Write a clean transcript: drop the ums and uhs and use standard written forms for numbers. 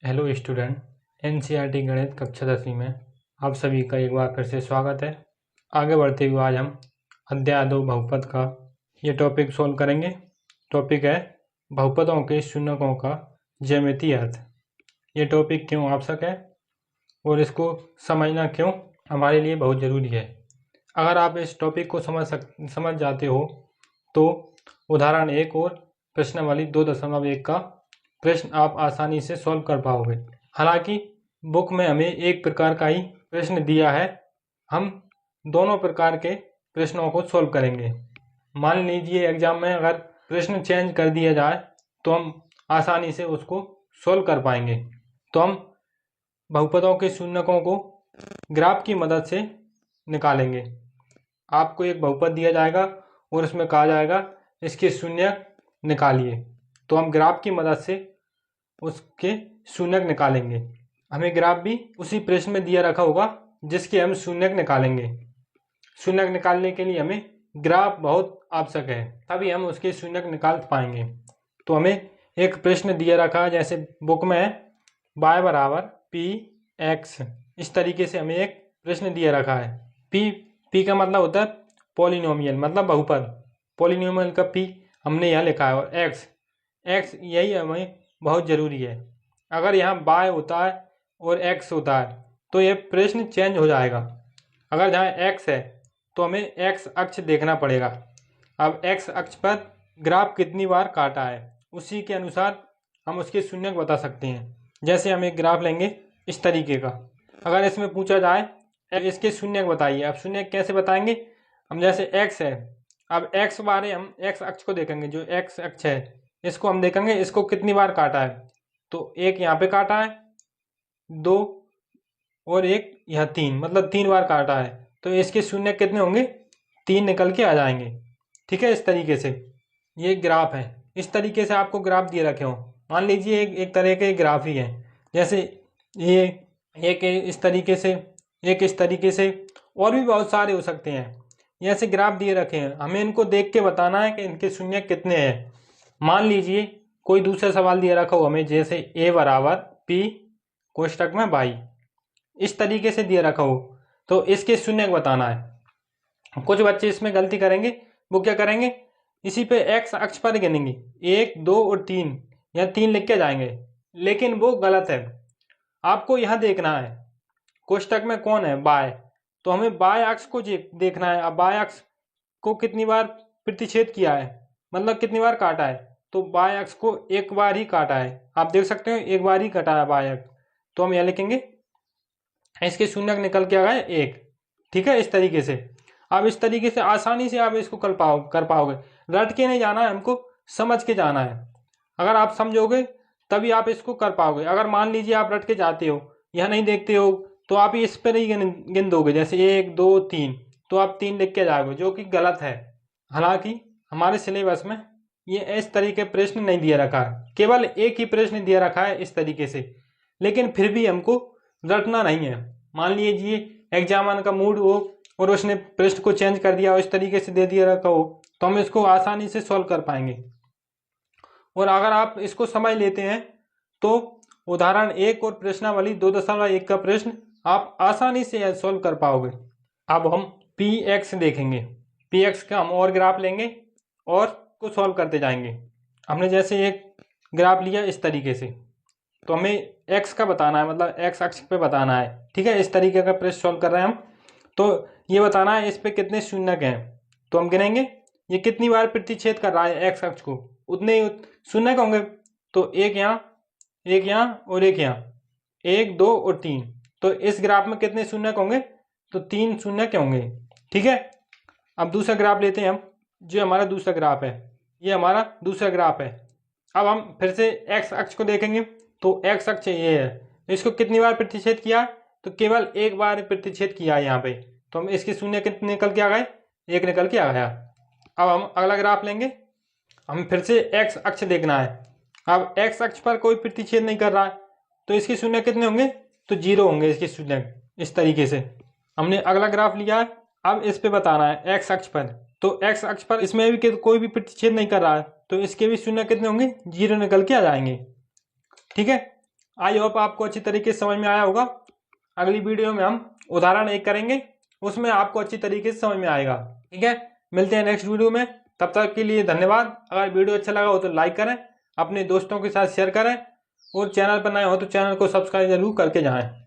Hello student, NCERT गणित कक्षा 10वीं में आप सभी का एक बार फिर से स्वागत है। आगे बढ़ते हुए आज हम अध्याय 2 बहुपद का ये टॉपिक सोल्व करेंगे। टॉपिक है बहुपदों के शून्यकों का ज्यामितीय अर्थ। ये टॉपिक क्यों आवश्यक है और इसको समझना क्यों हमारे लिए बहुत ज़रूरी है। अगर आप इस टॉपिक को समझ जाते हो तो उदाहरण 1 और प्रश्नावली 2.1 का प्रश्न आप आसानी से सॉल्व कर पाओगे। हालांकि बुक में हमें एक प्रकार का ही प्रश्न दिया है, हम दोनों प्रकार के प्रश्नों को सॉल्व करेंगे। मान लीजिए एग्जाम में अगर प्रश्न चेंज कर दिया जाए तो हम आसानी से उसको सॉल्व कर पाएंगे। तो हम बहुपदों के शून्यकों को ग्राफ की मदद से निकालेंगे। आपको एक बहुपद दिया जाएगा और उसमें कहा जाएगा इसके शून्यक निकालिए, तो हम ग्राफ की मदद से उसके शून्यक निकालेंगे। हमें ग्राफ भी उसी प्रश्न में दिया रखा होगा जिसके हम शून्यक निकालेंगे। शून्यक निकालने के लिए हमें ग्राफ बहुत आवश्यक है, तभी हम उसके शून्यक निकाल पाएंगे। तो हमें एक प्रश्न दिया रखा है, जैसे बुक में है y बराबर पी एक्स। इस तरीके से हमें एक प्रश्न दिया रखा है। पी का मतलब होता है पॉलिनोमियल, मतलब बहुपद। पॉलिनोमियल का पी हमने यहाँ लिखा है, और एक्स यही हमें बहुत ज़रूरी है। अगर यहाँ y होता है और x होता है तो ये प्रश्न चेंज हो जाएगा। अगर जहाँ x है तो हमें x अक्ष देखना पड़ेगा। अब x अक्ष पर ग्राफ कितनी बार काटा है, उसी के अनुसार हम उसके शून्यक बता सकते हैं। जैसे हम एक ग्राफ लेंगे इस तरीके का, अगर इसमें पूछा जाए इसके शून्यक बताइए। अब शून्यक कैसे बताएंगे, हम जैसे x है, अब x बारे हम x अक्ष को देखेंगे। जो x अक्ष है इसको हम देखेंगे इसको कितनी बार काटा है। तो एक यहाँ पे काटा है, 2 और एक यहाँ 3, मतलब 3 बार काटा है। तो इसके शून्य कितने होंगे, 3 निकल के आ जाएंगे। ठीक है, इस तरीके से ये ग्राफ है। इस तरीके से आपको ग्राफ दिए रखे हों, मान लीजिए एक तरह के ग्राफ ही है, जैसे ये एक इस तरीके से, एक इस तरीके से, और भी बहुत सारे हो सकते हैं। ऐसे ग्राफ दिए रखे हैं, हमें इनको देख के बताना है कि इनके शून्य कितने हैं। मान लीजिए कोई दूसरा सवाल दिया रखा हो हमें, जैसे a बराबर p कोष्टक में y, इस तरीके से दिया रखा हो, तो इसके शून्य बताना है। कुछ बच्चे इसमें गलती करेंगे, वो क्या करेंगे, इसी पे x अक्ष पर गिनेंगे 1, 2 और 3, या 3 लिख के जाएंगे, लेकिन वो गलत है। आपको यहाँ देखना है कोष्टक में कौन है, y, तो हमें y अक्ष को देखना है। अब y अक्ष को कितनी बार प्रतिच्छेद किया है, मतलब कितनी बार काटा है, तो y अक्ष को एक बार ही काटा है। आप देख सकते हो एक बार ही काटा है y अक्ष, तो हम यह लिखेंगे इसके शून्यक निकल के आ गए 1। ठीक है, इस तरीके से। अब इस तरीके से आसानी से आप इसको कर पाओगे। रट के नहीं जाना है, हमको समझ के जाना है। अगर आप समझोगे तभी आप इसको कर पाओगे। अगर मान लीजिए आप रट के जाते हो, यह नहीं देखते हो, तो आप इस पर ही गिन दोगे, जैसे 1, 2, 3, तो आप 3 लिख के जाओगे, जो कि गलत है। हालांकि हमारे सिलेबस में ये इस तरीके प्रश्न नहीं दिया रखा है, केवल एक ही प्रश्न दिया रखा है इस तरीके से, लेकिन फिर भी हमको रटना नहीं है। मान लीजिए एग्जामिनर का मूड हो और उसने प्रश्न को चेंज कर दिया और इस तरीके से दे दिया रखा हो, तो हम इसको आसानी से सॉल्व कर पाएंगे। और अगर आप इसको समझ लेते हैं तो उदाहरण 1 और प्रश्नावली 2.1 का प्रश्न आप आसानी से सॉल्व कर पाओगे। अब हम px देखेंगे। px का हम और ग्राफ लेंगे और को सॉल्व करते जाएंगे। हमने जैसे एक ग्राफ लिया इस तरीके से, तो हमें x का बताना है, मतलब x अक्ष पे बताना है। ठीक है, इस तरीके का प्रश्न सॉल्व कर रहे हैं हम। तो ये बताना है इस पे कितने शून्यक हैं, तो हम गिनेंगे ये कितनी बार प्रतिच्छेद कर रहा है x अक्ष को, उतने ही शून्यक होंगे। तो एक यहाँ, एक यहाँ और एक यहाँ, 1, 2 और 3, तो इस ग्राफ में कितने शून्यक होंगे, तो 3 शून्यक होंगे। ठीक है, अब दूसरा ग्राफ लेते हैं हम। जो हमारा दूसरा ग्राफ है, ये हमारा दूसरा ग्राफ है। अब हम फिर से x अक्ष को देखेंगे, तो x अक्ष ये है, इसको कितनी बार प्रतिच्छेद किया, तो केवल एक बार प्रतिच्छेद किया है यहाँ पे, तो हम इसके शून्य कितने निकल के आ गए, 1 निकल के आ गया। अब हम अगला ग्राफ लेंगे, हम फिर से x अक्ष देखना है। अब x अक्ष पर कोई प्रतिच्छेद नहीं कर रहा है, तो इसके शून्य कितने होंगे, तो 0 होंगे इसके शून्य। इस तरीके से हमने अगला ग्राफ लिया है। अब इस पे बताना है x अक्ष पर, तो x अक्ष पर इसमें भी कोई भी प्रतिच्छेद नहीं कर रहा है, तो इसके भी शून्य कितने होंगे, 0 निकल के आ जाएंगे। ठीक है, आई होप आपको अच्छी तरीके से समझ में आया होगा। अगली वीडियो में हम उदाहरण एक करेंगे, उसमें आपको अच्छी तरीके से समझ में आएगा। ठीक है, मिलते हैं नेक्स्ट वीडियो में। तब तक के लिए धन्यवाद। अगर वीडियो अच्छा लगा हो तो लाइक करें, अपने दोस्तों के साथ शेयर करें और चैनल पर नए हो तो चैनल को सब्सक्राइब जरूर करके जाएं।